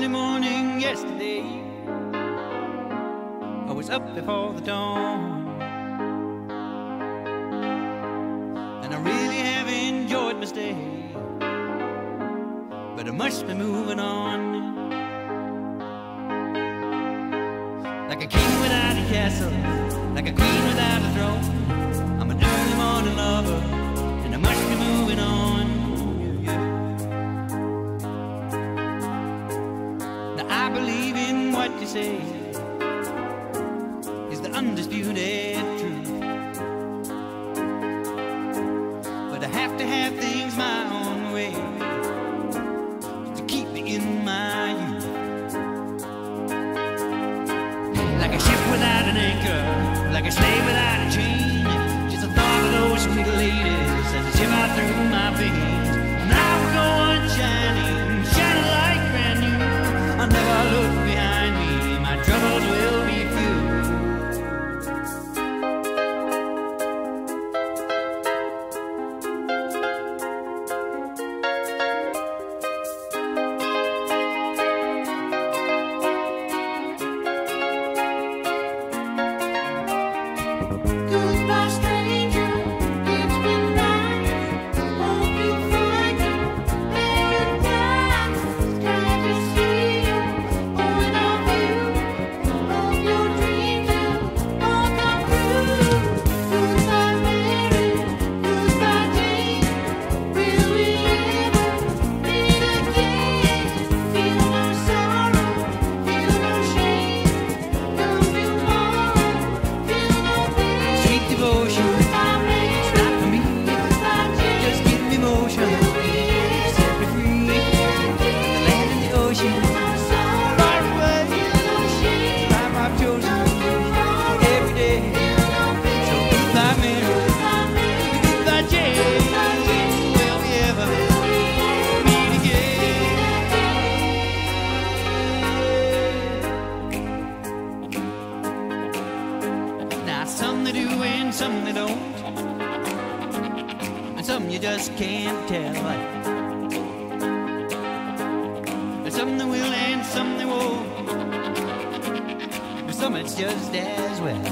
early morning yesterday, I was up before the dawn, and I really have enjoyed my stay, but I must be moving on. Like a king without a castle, like a queen without a throne, I'm an early morning lover, and I must be moving on. Now I believe in what you say is the undisputed truth, but I have to have things my own way to keep me in my youth. Like a ship without an anchor, like a slave without a chain, just the thought of those sweet ladies as they shiver through my veins. Now we're going shining, shining like brand new. I'll never look behind me, my troubles will be few. Goodbye, stranger, it's been nice. Hope you find your paradise. Glad to see you, point of view. Hope your dreams will all come true. Goodbye, Mary, goodbye, Jane. Will we ever meet again? Feel no sorrow, feel no shame. Come tomorrow, feel no pain. Sweet devotion, it's not for me. Just give me motion, set me free. The land and the ocean, far away. Time I've chosen every day. So goodbye, Mary, goodbye, Jane. Will we ever meet again? Now some they do and some they don't, and some you just can't tell. And some they will and some they won't, and some it's just as well.